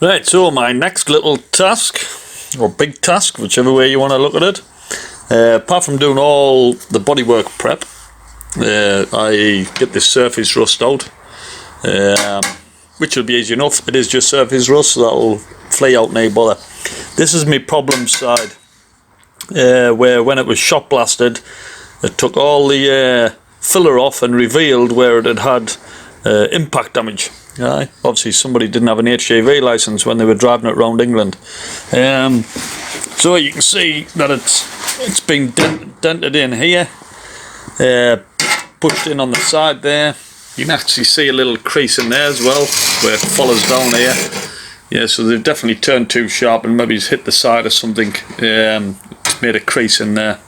Right, so my next little task, or big task, whichever way you want to look at it, apart from doing all the bodywork prep, I get this surface rust out, which will be easy enough. It is just surface rust, so that'll fly out no bother. This is my problem side, where when it was shot blasted, it took all the filler off and revealed where it had impact damage. Obviously somebody didn't have an HGV license when they were driving it around England. So you can see that it's been dented in here, pushed in on the side there. You can actually see a little crease in there as well where it follows down here. Yeah, so they've definitely turned too sharp and maybe it's hit the side or something. It's made a crease in there.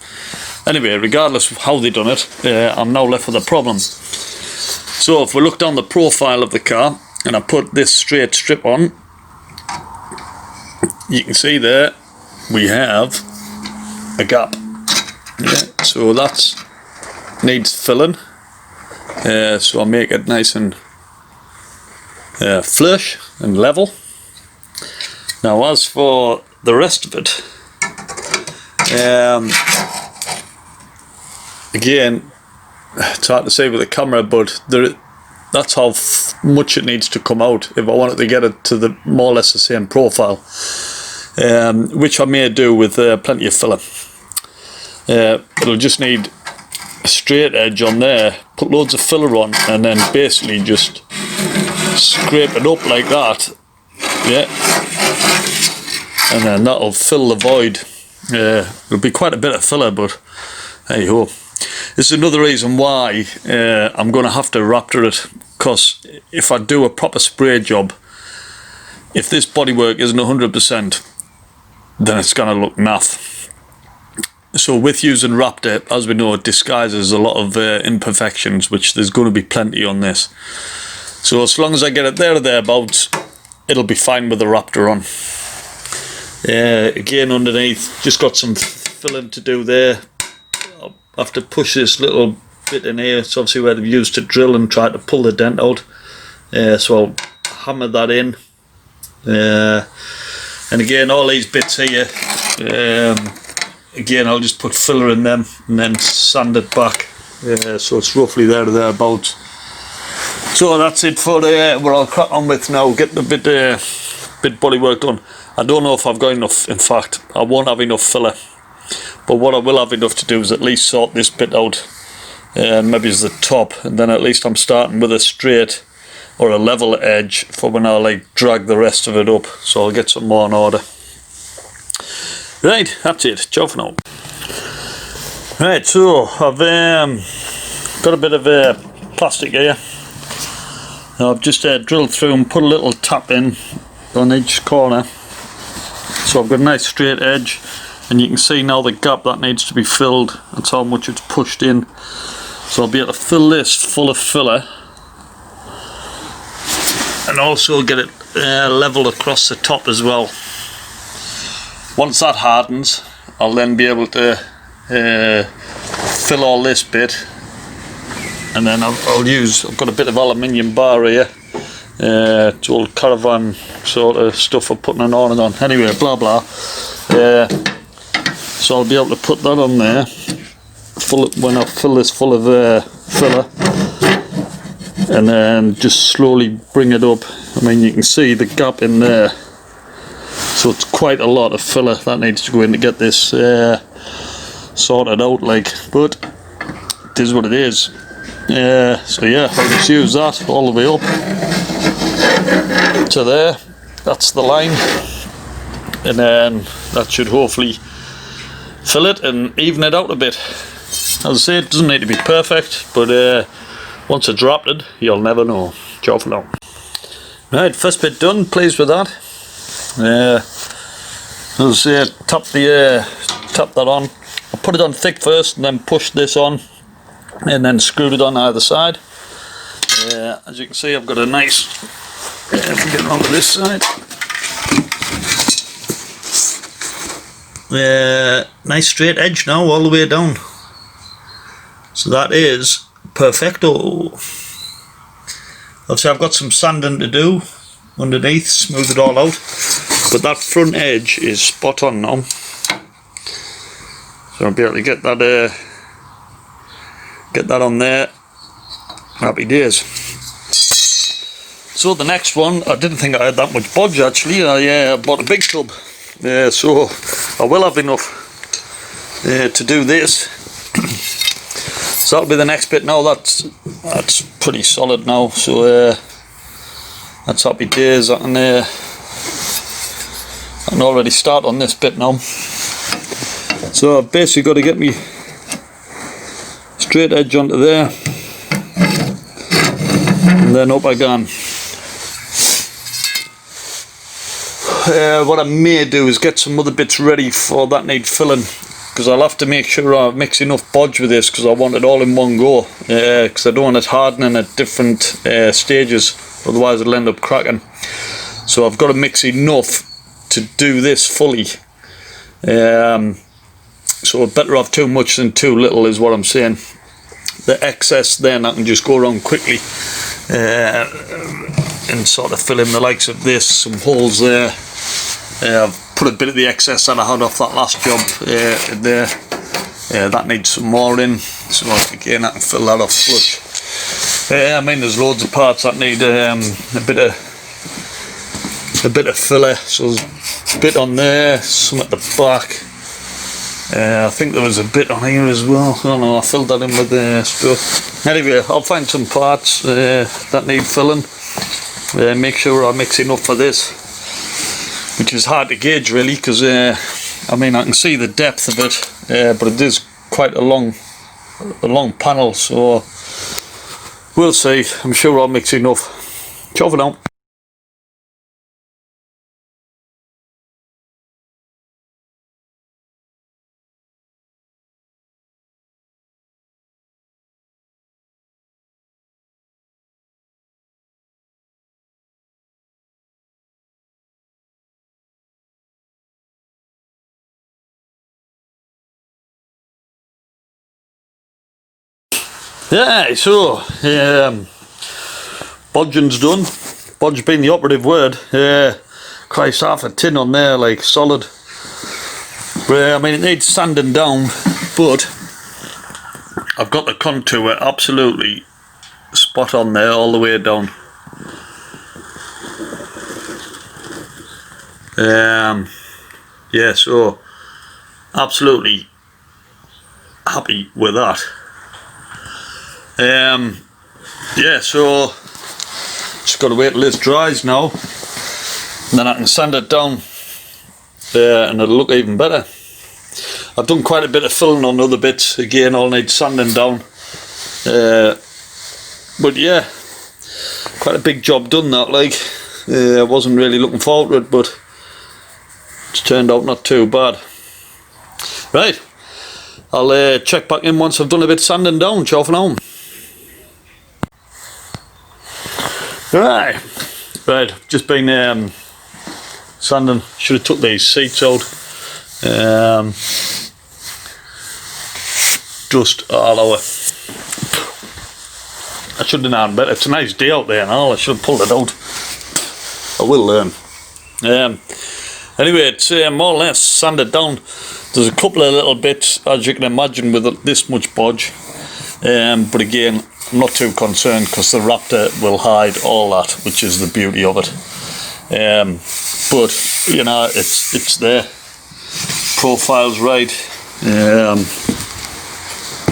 Anyway, regardless of how they done it, I'm now left with a problem. So if we look down the profile of the car and I put this straight strip on, you can see there we have a gap. Yeah, so that needs filling. So I'll make it nice and flush and level. Now as for the rest of it, again, it's hard to say with the camera, but that's how much it needs to come out if I wanted to get it to the more or less the same profile, which I may do with plenty of filler. It'll just need a straight edge on there, put loads of filler on, and then basically just scrape it up like that. Yeah, and then that'll fill the void. It'll be quite a bit of filler, but hey ho. This is another reason why I'm going to have to raptor it, because if I do a proper spray job, if this bodywork isn't 100%, then it's going to look naff. So with using Raptor, as we know, it disguises a lot of imperfections, which there's going to be plenty on this. So as long as I get it there or thereabouts, it'll be fine with the Raptor on. Again, underneath, just got some filling to do there. I have to push this little bit in here. It's obviously where they've used to drill and try to pull the dent out. So I'll hammer that in. And again, all these bits here, again, I'll just put filler in them and then sand it back. So it's roughly there or thereabouts. So that's it for what I'll crack on with now. Get the bit bodywork done. I don't know if I've got enough. In fact, I won't have enough filler. But what I will have enough to do is at least sort this bit out, maybe as the top, and then at least I'm starting with a straight or a level edge for when I like drag the rest of it up, so I'll get some more in order. Right, that's it. Ciao for now. Right, so I've got a bit of plastic here. Now I've just drilled through and put a little tap in on each corner, so I've got a nice straight edge. And you can see now the gap that needs to be filled. That's how much it's pushed in. So I'll be able to fill this full of filler, and also get it level across the top as well. Once that hardens, I'll then be able to fill all this bit, and then I've got a bit of aluminium bar here. It's all caravan sort of stuff for putting an awning on. Anyway, blah blah. So I'll be able to put that on there when I fill this full of filler, and then just slowly bring it up. I mean, you can see the gap in there, so it's quite a lot of filler that needs to go in to get this sorted out, like, but it is what it is. So yeah, I'll just use that all the way up to there. That's the line, and then that should hopefully fill it and even it out a bit. As I say, it doesn't need to be perfect, but once it's rapted, you'll never know. Ciao for now. Right, first bit done, pleased with that. As I say, tap that on. I put it on thick first and then pushed this on and then screwed it on either side. As you can see, I've got a nice, if we get onto this side, nice straight edge now all the way down. So that is perfecto. Obviously I've got some sanding to do, underneath, smooth it all out. But that front edge is spot on now, so I'll be able to get that on there. Happy days. So the next one, I didn't think I had that much bodge actually. I bought a big tub, so I will have enough to do this. So that'll be the next bit now. That's pretty solid now, so that's happy days. I can already start on this bit now. So I've basically got to get me straight edge onto there, and then up I go. What I may do is get some other bits ready for that need filling, because I'll have to make sure I mix enough bodge with this, because I want it all in one go, because I don't want it hardening at different stages, otherwise it'll end up cracking. So I've got to mix enough to do this fully. So better have too much than too little is what I'm saying. The excess then I can just go around quickly and sort of fill in the likes of this, some holes there. I've put a bit of the excess that I had off that last job in there. That needs some more in, so again I can fill that off flush. I mean, there's loads of parts that need a bit of filler, so there's a bit on there, some at the back. I think there was a bit on here as well. I don't know, I filled that in with stuff. Anyway, I'll find some parts that need filling. Make sure I mix enough for this, which is hard to gauge really, because I mean, I can see the depth of it, but it is quite a long panel, so we'll see. I'm sure I'll mix enough. Ciao for now. Yeah, so bodging's done. Bodge being the operative word. Christ, half a tin on there, like solid. I mean, it needs sanding down, but I've got the contour absolutely spot on there all the way down. Yeah, so absolutely happy with that. Yeah, so just got to wait till this dries now, and then I can sand it down and it'll look even better. I've done quite a bit of filling on other bits, again all need sanding down, but yeah, quite a big job done that, like. I wasn't really looking forward to it, but it's turned out not too bad. Right, I'll check back in once I've done a bit of sanding down. Ciao for now. Right, just been sanding. Should have took these seats out. Dust all over. I should have done better. It's a nice day out there and all. I should have pulled it out. I will learn. Anyway, it's more or less sanded down. There's a couple of little bits, as you can imagine, with this much bodge. But again, I'm not too concerned, because the Raptor will hide all that, which is the beauty of it. But you know, it's there. Profile's right.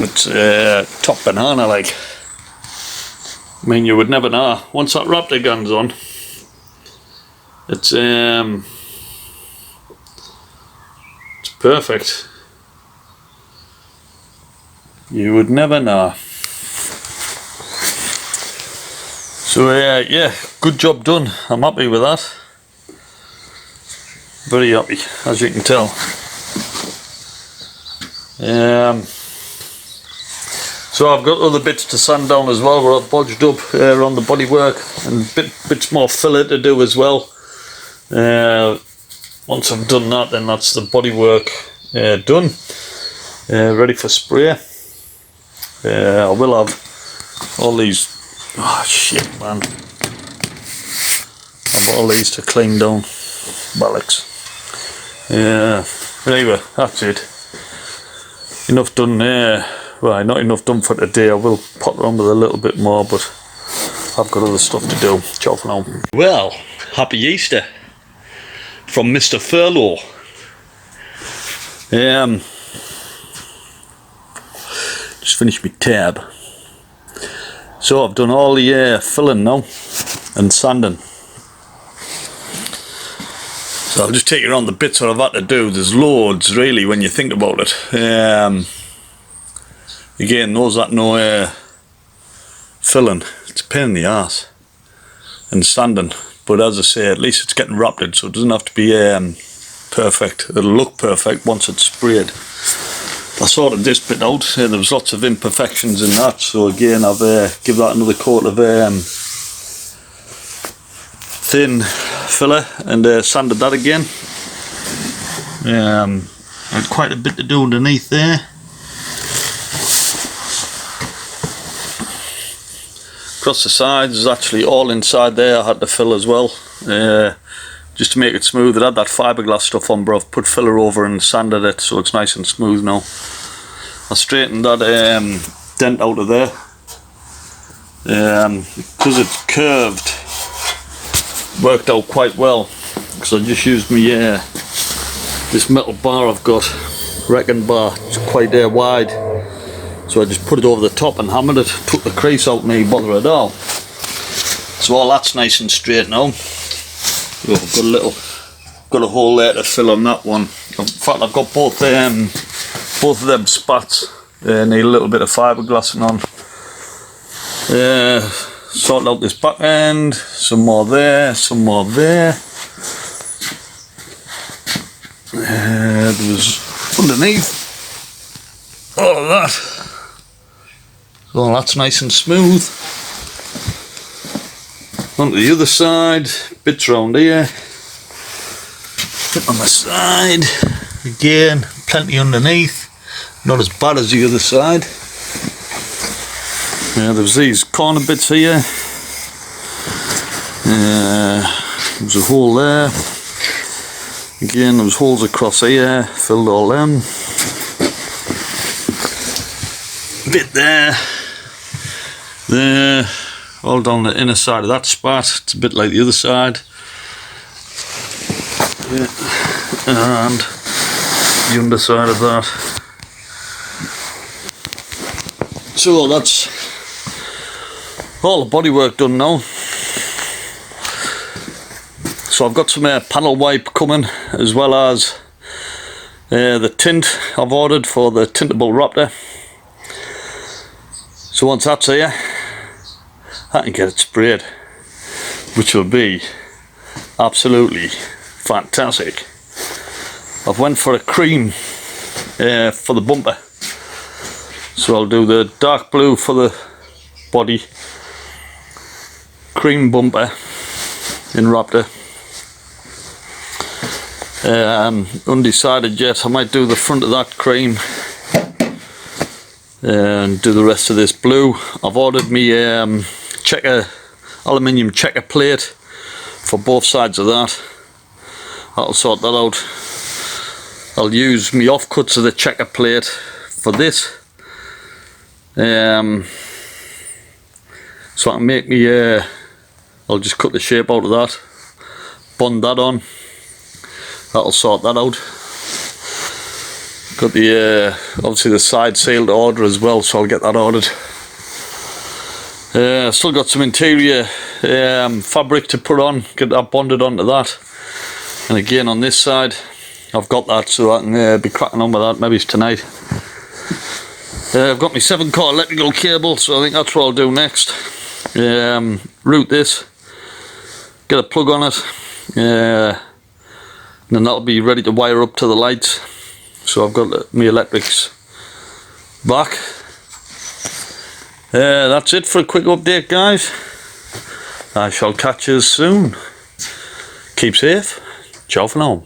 It's top banana, like. I mean, you would never know. Once that Raptor gun's on, it's perfect. You would never know. So yeah, good job done. I'm happy with that. Very happy, as you can tell. So I've got other bits to sand down as well, where I've bodged up on the bodywork, and bits more filler to do as well. Once I've done that, then that's the bodywork done, ready for spray. I will have all these. Oh shit, man! I've all these to clean down. Bollocks. Yeah. But anyway, that's it. Enough done there. Right, not enough done for today. I will potter on with a little bit more, but I've got other stuff to do. Ciao for now. Well, happy Easter from Mr. Furlough. Just finished my tab. So I've done all the filling now and sanding. So I'll just take you around the bits that I've had to do. There's loads really when you think about it. Again, those that know filling, it's a pain in the arse, and sanding. But as I say, at least it's getting wrapped, so it doesn't have to be perfect. It'll look perfect once it's sprayed. I sorted this bit out. There was lots of imperfections in that, so again I've give that another coat of thin filler and sanded that again. I had quite a bit to do underneath there. Across the sides, there's actually all inside there I had to fill as well, just to make it smooth. It had that fiberglass stuff on, but I've put filler over and sanded it so it's nice and smooth now. I straightened that dent out of there, because it's curved. Worked out quite well, because I just used my this metal bar I've got, reckon bar. It's quite wide. So I just put it over the top and hammered it, took the crease out, no bother at all. So all that's nice and straight now. So I've got a hole there to fill on that one. In fact, I've got both of them spats. Need a little bit of fiberglassing on. Sorted out this back end, some more there, some more there. There was underneath all of that. So that's nice and smooth. Onto the other side, bits round here. Bit on the side. Again, plenty underneath. Not as bad as the other side. There's these corner bits here. There's a hole there. Again, there's holes across here. Filled all them. Bit there. There, all down the inner side of that spot. It's a bit like the other side. Yeah. And the underside of that. So that's all the bodywork done now. So I've got some panel wipe coming, as well as the tint I've ordered for the tintable Raptor. So once that's here, I can get it sprayed, which will be absolutely fantastic. I've went for a cream for the bumper, so I'll do the dark blue for the body, cream bumper in Raptor. Undecided yet. I might do the front of that cream and do the rest of this blue. I've ordered me aluminium checker plate for both sides of that. That'll sort that out. I'll use me offcuts of the checker plate for this, so I can make me I'll just cut the shape out of that, bond that on. That'll sort that out. Got the obviously the side seal to order as well, so I'll get that ordered. Still got some interior fabric to put on, get that bonded onto that. And again on this side, I've got that, so I can be cracking on with that maybe tonight. I've got my 7-core electrical cable, so I think that's what I'll do next. Route this, get a plug on it, and then that'll be ready to wire up to the lights. So I've got my electrics back. That's it for a quick update, guys. I shall catch you soon. Keep safe. Ciao for now.